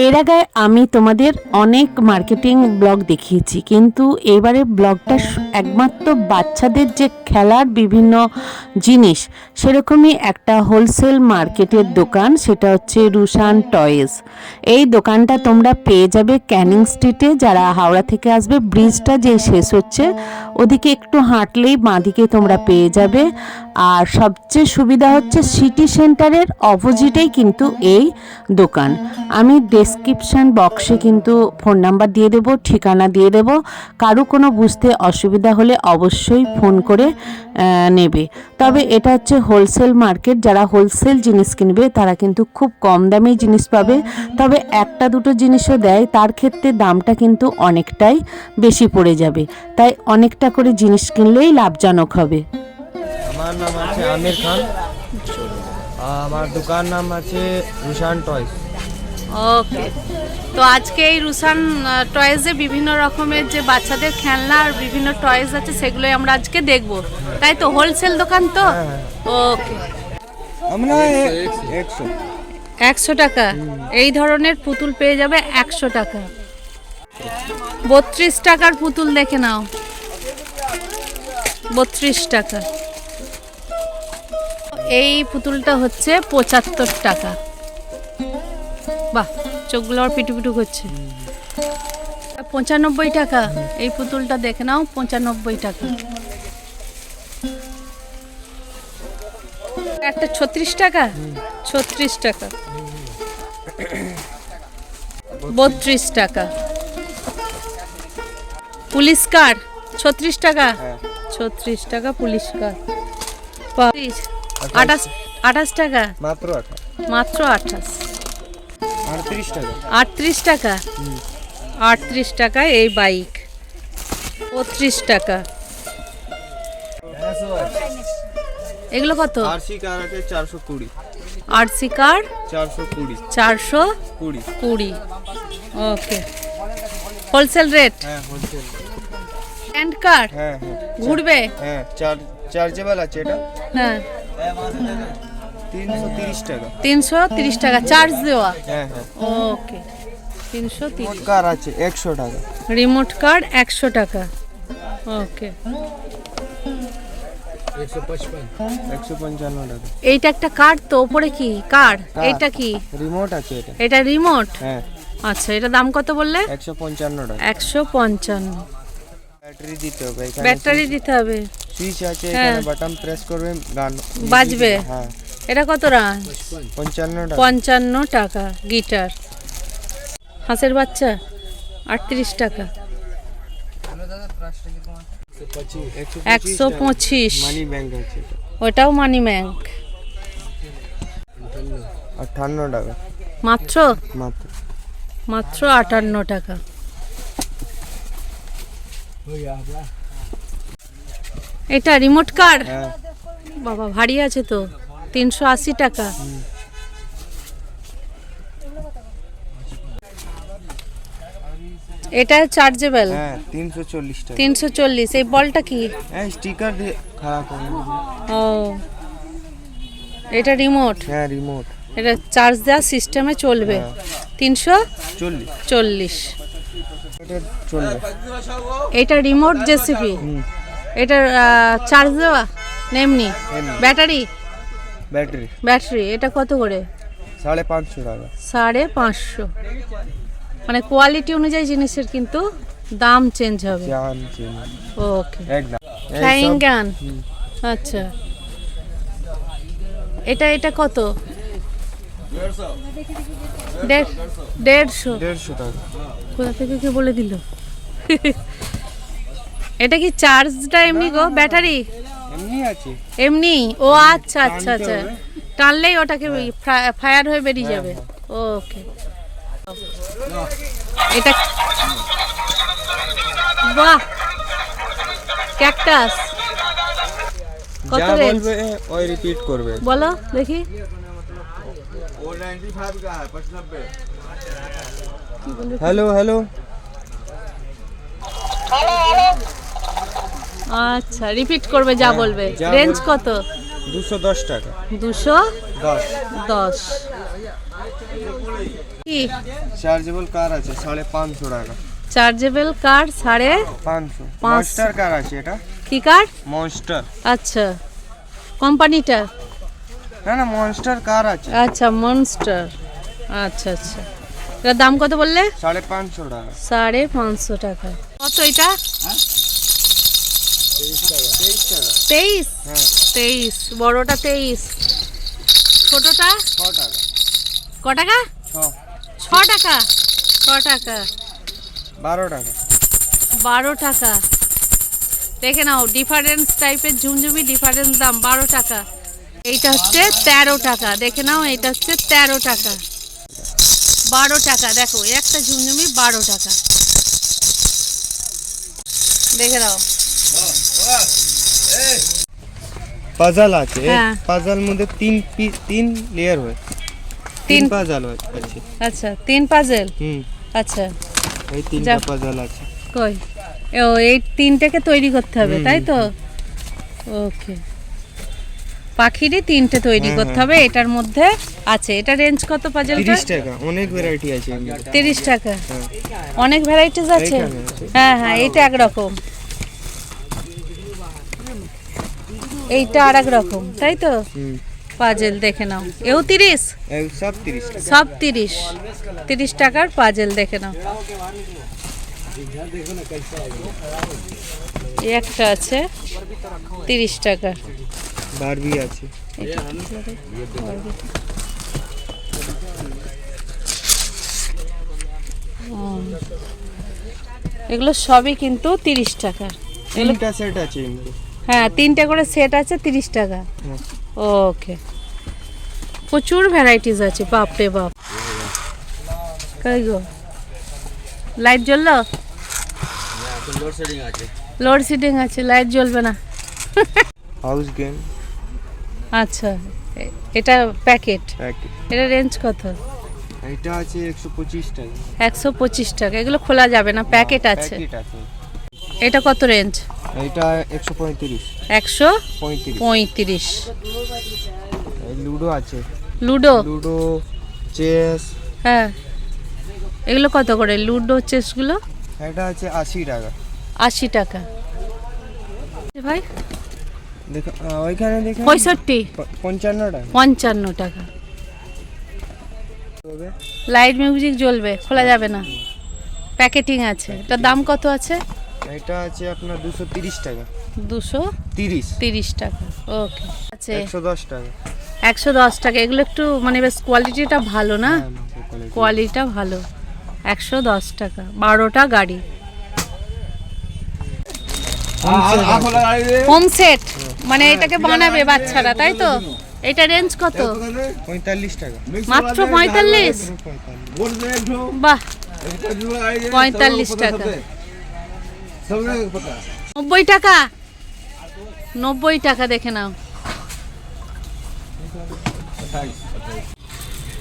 এর আগে আমি তোমাদের অনেক মার্কেটিং ব্লগ দেখিয়েছি, কিন্তু এবারে ব্লগটা একমাত্র বাচ্চাদের যে খেলার বিভিন্ন জিনিস সেরকমই একটা হোলসেল মার্কেটের দোকান, সেটা হচ্ছে রুশান টয়েস। এই দোকানটা তোমরা পেয়ে যাবে ক্যানিং স্ট্রিটে। যারা হাওড়া থেকে আসবে, ব্রিজটা যেই শেষ হচ্ছে ওদিকে একটু হাঁটলেই বাঁদিকে তোমরা পেয়ে যাবে। আর সবচেয়ে সুবিধা হচ্ছে সিটি সেন্টারের অপোজিটেই কিন্তু এই দোকান। আমি ডেসক্রিপশান বক্সে কিন্তু ফোন নাম্বার দিয়ে দেবো, ঠিকানা দিয়ে দেবো। কারো কোনো বুঝতে অসুবিধা হলে অবশ্যই ফোন করে নেবে। তবে এটা হচ্ছে হোলসেল মার্কেট, যারা হোলসেল জিনিস কিনবে তারা কিন্তু খুব কম দামেই জিনিস পাবে। তবে একটা দুটো জিনিসও দেয়, তার ক্ষেত্রে দামটা কিন্তু অনেকটাই বেশি পড়ে যাবে, তাই অনেকটা করে জিনিস কিনলেই লাভজনক হবে। আমার নাম আছে আমির খান, আমার দোকান নাম আছে রুশান টয়েস। ওকে, তো আজকে এই রুশান টয়েসে বিভিন্ন রকমের যে বাচ্চাদের খেলনা আর বিভিন্ন টয়েস আছে সেগুলোই আমরা আজকে দেখব, তাই তো? হোলসেল দোকান তো? ওকে, আমরা 100 টাকা এই ধরনের পুতুল পেয়ে যাবে 100 টাকা। 32 টাকার পুতুল দেখে নাও, 32 টাকা। এই পুতুলটা হচ্ছে 75 টাকা। বাহ, চোখগুলো আর পিটু করছে। 95 টাকা এই পুতুলটা দেখে নাও, 95 টাকা। একটা 36 টাকা, 36 টাকা। 32 টাকা। পুলিশ কার 36 টাকা, 36 টাকা পুলিশ কার। 28 টাকা, মাত্র 28। 38 টাকা, 38 টাকা, 38 টাকা এই বাইক। 32 টাকা। এগুলো কত? আরসি কার আছে 420, আরসি কার 420, 420। ওকে, হোলসেল রেট। হ্যাঁ হোলসেল। হ্যান্ড কার হ্যাঁ ঘুরবে? হ্যাঁ, চার্জেবল আছে এটা। হ্যাঁ, 330 টাকা। 330 টাকা চার্জ দেওয়া। হ্যাঁ, ওকে, 330। কার আছে 100 টাকা। রিমোট কার 100 টাকা। ওকে, 155 টাকা। এইটা একটা কার্ড তো, উপরে কি কার? এটা কি রিমোট আছে এটা? এটা রিমোট? হ্যাঁ। আচ্ছা, এটা দাম কত বললে? 155 টাকা। 155। ব্যাটারি দিতে হবে এখানে, ব্যাটারি দিতে হবে। সুইচ আছে এখানে, বাটন প্রেস করবে গান বাজবে। হ্যাঁ। এটা কত রা? 55 টাকা। 55 টাকা। গিটার হাঁসের বাচ্চা 38 টাকা। 125। মানি ব্যাংক আছে এটা। ওটাও মানি ব্যাংক। 58 টাকা। মাত্র মাত্র 58 টাকা। এটা রিমোট কার? হ্যাঁ। বাবা, ভারী আছে তো। 380 টাকা। এটা চার্জেবল। হ্যাঁ, 340 টাকা। 340। এই বলটা কি? হ্যাঁ, স্টিকার দিয়ে খারাপ হবে। ও, এটা রিমোট। হ্যাঁ, রিমোট। এটা চার্জ দেওয়ার সিস্টেমে চলবে। 340। এটা চলবে। এটা রিমোট জেসিপি। এটা চার্জ দেওয়া না এমনি? ব্যাটারি। ব্যাটারি। এটা কত করে? 550 টাকা। 550। মানে কোয়ালিটি অনুযায়ী জিনিসের কিন্তু দাম চেঞ্জ হবে। ওকে, একদম ফ্লাইং গান। আচ্ছা, এটা কত? 150 টাকা। কোথা থেকে কি বলে দিল? এটা কি চার্জটা এমনি গো? ব্যাটারি এমনি আছে? এমনি? ও আচ্ছা আচ্ছা আচ্ছা, টানলেই ওটাকে ফায়ার হয়ে বেরিয়ে যাবে। ওকে, এটা বাহ, ক্যাকটাস। কত যা রেঞ্জ বলবে ওই রিপিট করবে। বলো দেখি। Hello hello. আচ্ছা, রিপিট করবে যা বলবে। রেঞ্জ কত? 210 টাকা। 210। কি চার্জেবল কার আছে 550 টাকা। চার্জেবল কার 550। মনস্টার কার আছে এটা। কি কার? মনস্টার। আচ্ছা, কোম্পানিটা? না না, মনস্টার কার আছে। আচ্ছা, মনস্টার। আচ্ছা আচ্ছা, এটার দাম কত বললে? 550 টাকা। 550 টাকা। কত এটা? 23? হ্যাঁ 23, বড়টা 23, ছোটটা 6 টাকা। ক টাকা? 6 6 টাকা। 6 টাকা। 12 টাকা। 12 টাকা। দেখে নাও, ডিফারেন্স টাইপের ঝুমঝুমি, ডিফারেন্স দাম। 12 টাকা। এইটা হচ্ছে 13 টাকা। দেখে নাও, এটা হচ্ছে 13 টাকা। 12 টাকা। দেখো, একটা ঝুমঝুমি 12 টাকা। দেখে নাও। পাজল আছে। হ্যাঁ। পাজল মধ্যে 3 লেয়ার হয়। 3 তিন- পাজল হয় আছে। আচ্ছা, 3 পাজেল। হুম, আচ্ছা, এই 3টা যাক। পাজল আছে। কই? ও, এই 3টাকে তৈরি করতে হবে, হুম, তাই তো? ওকে, পাখিরই 3টে তৈরি হ্যাঁ, করতে হ্যাঁ। হবে। এটার মধ্যে আছে। এটা রেঞ্জ কত পাজেলটা? 30 টাকা। অনেক ভ্যারাইটি আছে এর মধ্যে। 30 টাকা। হ্যাঁ। অনেক ভ্যারাইটিস আছে। এইখানে আছে। হ্যাঁ হ্যাঁ, এইটা একরকম, এইটা আর এক রকম, তাই তো? হুম, পাজেল দেখে নাও। এও 30? এই সব 30 টাকা। সব 30। 30 টাকার পাজেল দেখে নাও। এই একটা আছে 30 টাকা। বারবি আছে। এটা কি করে? বারবিটা। এগুলো সবই কিন্তু 30 টাকা। 3টা সেট আছে এর মধ্যে। হ্যাঁ, 3টে করে সেট আছে 30 টাকা। হ্যাঁ। ওকে, প্রচুর ভ্যারাইটিস আছে। বাপরে বাপ। কই গো, লাইট জ্বললো? লোডশেডিং আছে, লাইট জ্বলবে না। হাউস গেম আচ্ছা, এটা প্যাকেট। প্যাকেট। এটা রেঞ্জ কত? এটা আছে 125 টাকা। 125 টাকা। এগুলো খোলা যাবে না, প্যাকেট আছে। প্যাকেট আছে। এটা কত রেঞ্জ? এটা 135। 135। এই লুডো আছে। লুডো? Ludo, chess. হ্যাঁ, এগুলো কত করে লুডো চেসগুলো? এটা আছে 80 টাকা। 80 টাকা। ভাই, দেখো ওইখানে দেখো। 65? 55 টাকা। 55 টাকা। হবে। লাইট মিউজিক জ্বলবে, খোলা যাবে না, প্যাকেটিং আছে। এটার দাম কত আছে? এটা আছে আপনার 230 টাকা। 230 টাকা। ওকে, আছে 110 টাকা। 110 টাকা। এগুলো একটু মানে বেশ কোয়ালিটিটা ভালো না? হ্যাঁ, quality। কোয়ালিটিটা ভালো। 110 টাকা। 12টা গাড়ি। হোম সেট, মানে এটাকে বানাবে বাচ্চারা, তাই তো? এটা রেঞ্জ কত? 45 টাকা। মাত্র 45? বাহ, 45 টাকা। 90 টাকা। 90 টাকা। দেখে নাও।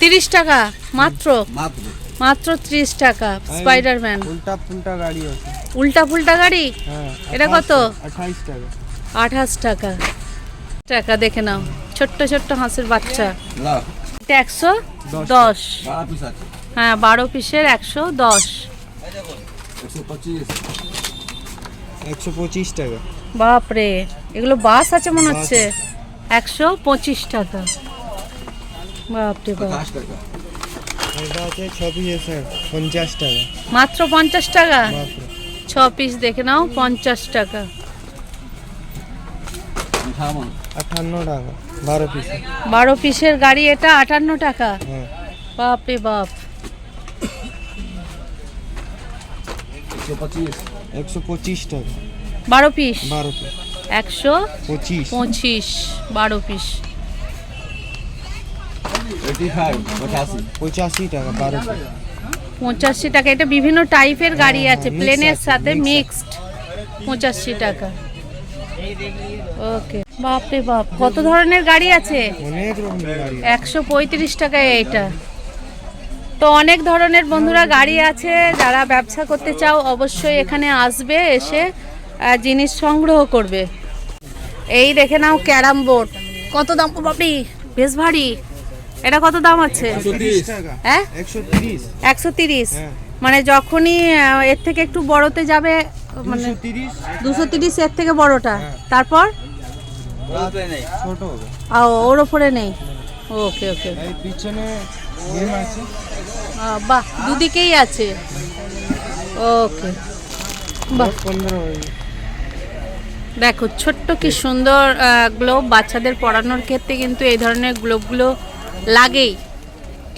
30 টাকা মাত্র। মাত্র 30 টাকা। স্পাইডারম্যান। উল্টা পুল্টা গাড়ি আছে। উল্টা পুল্টা গাড়ি? হ্যাঁ। এটা কত? 28 টাকা। 28 টাকা। টাকা। দেখে নাও, ছোট্ট ছোট্ট হাঁসের বাচ্চা। এটা 110। হ্যাঁ, 12 পিসের 110। 125 টাকা। বাপরে, এগুলো বাস আছে মনে হচ্ছে। 125 টাকা। বাপরে বাপ। এটা আছে 6 পিসের 50 টাকা। মাত্র 50 টাকা। বাপরে। 6 পিস দেখে নাও, 50 টাকা। 58 টাকা 12 পিস। 12 পিসের গাড়ি, এটা 58 টাকা। হ্যাঁ। বাপরে বাপ। 125 টাকা। 12 পিস? 12 পিস। 125। 25। 12 পিস। 85 টাকা 12 পিস। 85 টাকা। এটা বিভিন্ন টাইপের গাড়ি আছে, mix প্লেনের আছে, সাথে mix মিক্সড। 85 টাকা। ওকে। বাপরে বাপ, কত ধরনের গাড়ি আছে। অনেক রকমের গাড়ি। 135 টাকায় এইটা। তো অনেক ধরনের বন্ধুরা গাড়ি আছে। যারা ব্যবসা করতে চাও অবশ্যই এখানে আসবে, এসে জিনিস সংগ্রহ করবে। এই দেখে নাও, ক্যারাম বোর্ড। কত দাম? বাপরে, বেশ ভারী। এটা কত দাম আছে? 130 টাকা। হ্যাঁ 130। 130। হ্যাঁ। মানে যখনই এর থেকে একটু বড়তে যাবে মানে 230। 230 এর থেকে বড়টা, তারপর ছোট হবে। ওর ওপরে নেই। ওকে ওকে, এই পিছনে গেম আছে। বাহ, দুদিকেই আছে। ওকে, বাহ, 15 হবে। দেখো ছোট্ট কি সুন্দর গ্লোব। বাচ্চাদের পড়ানোর ক্ষেত্রে কিন্তু এই ধরনের গ্লোবগুলো লাগেই।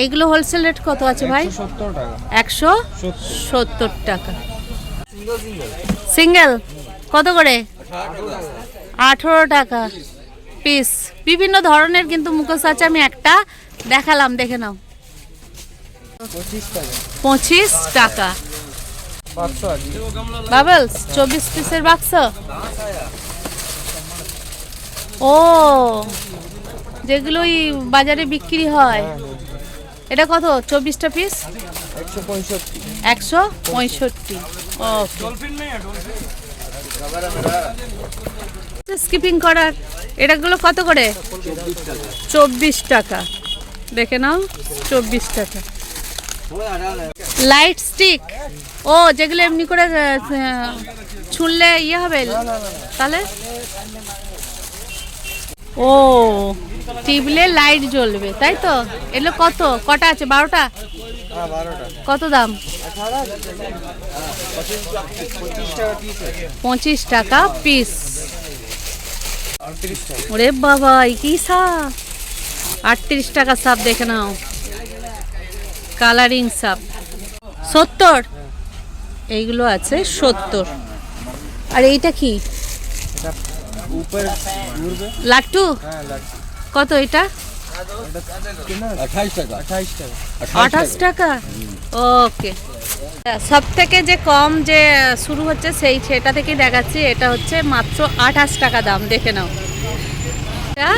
এইগুলো হোলসেল রেট কত আছে ভাই? 170 টাকা। 170 টাকা। সিঙ্গেল কত করে? 18 টাকা পিস। বিভিন্ন ধরনের কিন্তু মুখোশ আছে, আমি একটা দেখালাম, দেখে নাও। 25 টাকা। 25 টাকা। বাক্স আছে। বাবলস 24 পিসের বাক্স। ও, যেগুলোই বাজারে বিক্রি হয়। এটা কত? 24টা পিস 165। 165। ওকে, স্কিপিং করার এটাগুলো কত করে? 24 টাকা। দেখে নাও, 24 টাকা। লাইট স্টিক, ও যেগুলো এমনি করে ছুঁড়লে ইয়ে হবে তাহলে? ও, টিপলে লাইট জ্বলবে, তাই তো? এগুলো কত? কটা আছে? 12টা। হ্যাঁ 12টা। কত দাম? 25 টাকা পিস আছে। 25 টাকা পিস। 38 টাকা। ওরে বাবা, কি সাপ! 38 টাকা সাপ, দেখে নাও, কালারিং সাপ। 70। এইগুলো আছে 70। আর এইটা কি? এটা উপরে ঘুরবে। লাট্টু হ্যাঁ লাট্টু। কত এটা? এটা 28 টাকা। 28 টাকা। 28 টাকা। ওকে, সব থেকে যে কম যে শুরু হচ্ছে সেটা থেকেই দেখাচ্ছি। এটা হচ্ছে মাত্র 28 টাকা দাম, দেখে নাও। এটা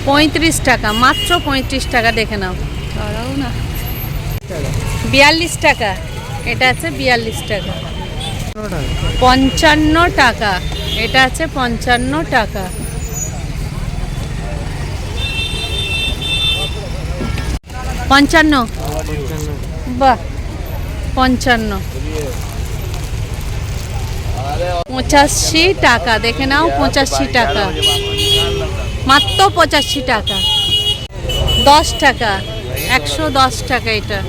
35 টাকা, মাত্র 35 টাকা, দেখে নাও। দাঁড়াও না, 42 টাকা। এটা আছে 42 টাকা। 55 টাকা। এটা আছে 55 টাকা। 55। বাহ, 55। 85 টাকা, দেখে নাও, 85 টাকা, মাত্র 85 টাকা। 10 টাকা, 110 টাকা। এটা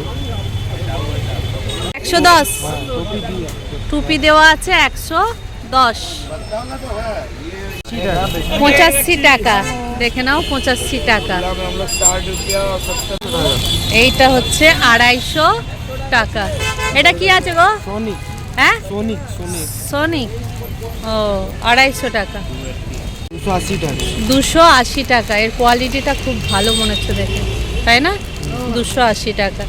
110। টুপি দেওয়া আছে 110। 85 টাকা, দেখে নাও, 85 টাকা। এইটা হচ্ছে 250 টাকা। এটা কি আছে গো? সোনিক। হ্যাঁ, সোনিক। সোনিক। ও, 250 টাকা। 280 টাকা। 280 টাকা। এর কোয়ালিটিটা খুব ভালো মনে হচ্ছে দেখে, তাই না? 280 টাকা।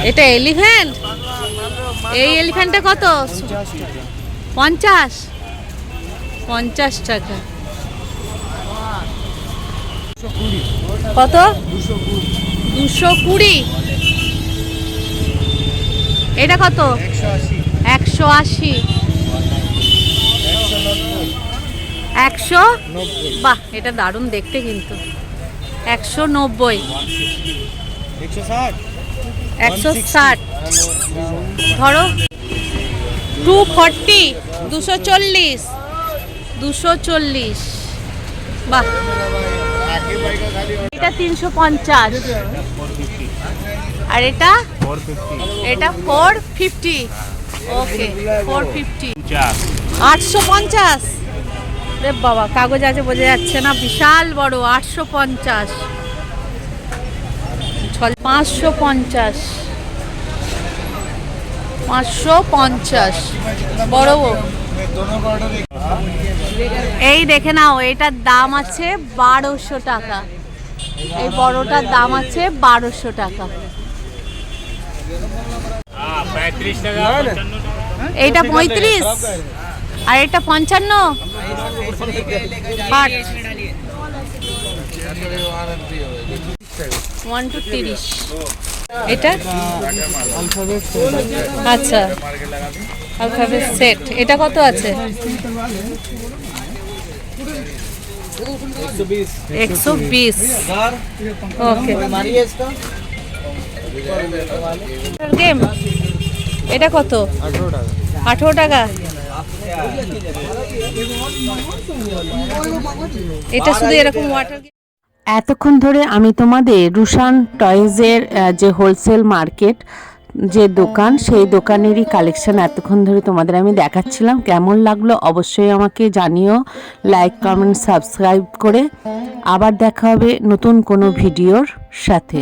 এটা এলিফ্যান্ট। এই এলিফ্যান্টটা কত? 50। 50 টাকা। কত? 220। এটা কত? 180। 100। বাহ, এটা দারুণ দেখতে কিন্তু। 190। 160। ধরো 240। 240। 240। বাহ, এটা 350। আর এটা 450। ওকে, 450। 850। রে বাবা, কাগজ আছে বোঝা যাচ্ছে না, বিশাল বড়। 850। 550। 550 বড়। এই দেখে নাও, এটার দাম আছে 1200 টাকা। এই বড়টার দাম আছে 1200 টাকা। এইটা 35 আর এটা 55। 1 to 30। এটা আচ্ছা, অ্যালফাবেট সেট। এটা কত আছে? 120। ওকে গেম এটা কত? 18 টাকা। 18 টাকা। এটা শুধু এরকম ওয়াটার এতক্ষণ ধরে আমি তোমাদের রুশান টয়েজের যে হোলসেল মার্কেট যে দোকান, সেই দোকানেরই কালেকশন এতক্ষণ ধরে তোমাদের আমি দেখাচ্ছিলাম। কেমন লাগলো অবশ্যই আমাকে জানিও, লাইক কমেন্ট সাবস্ক্রাইব করে। আবার দেখা হবে নতুন কোনো ভিডিওর সাথে।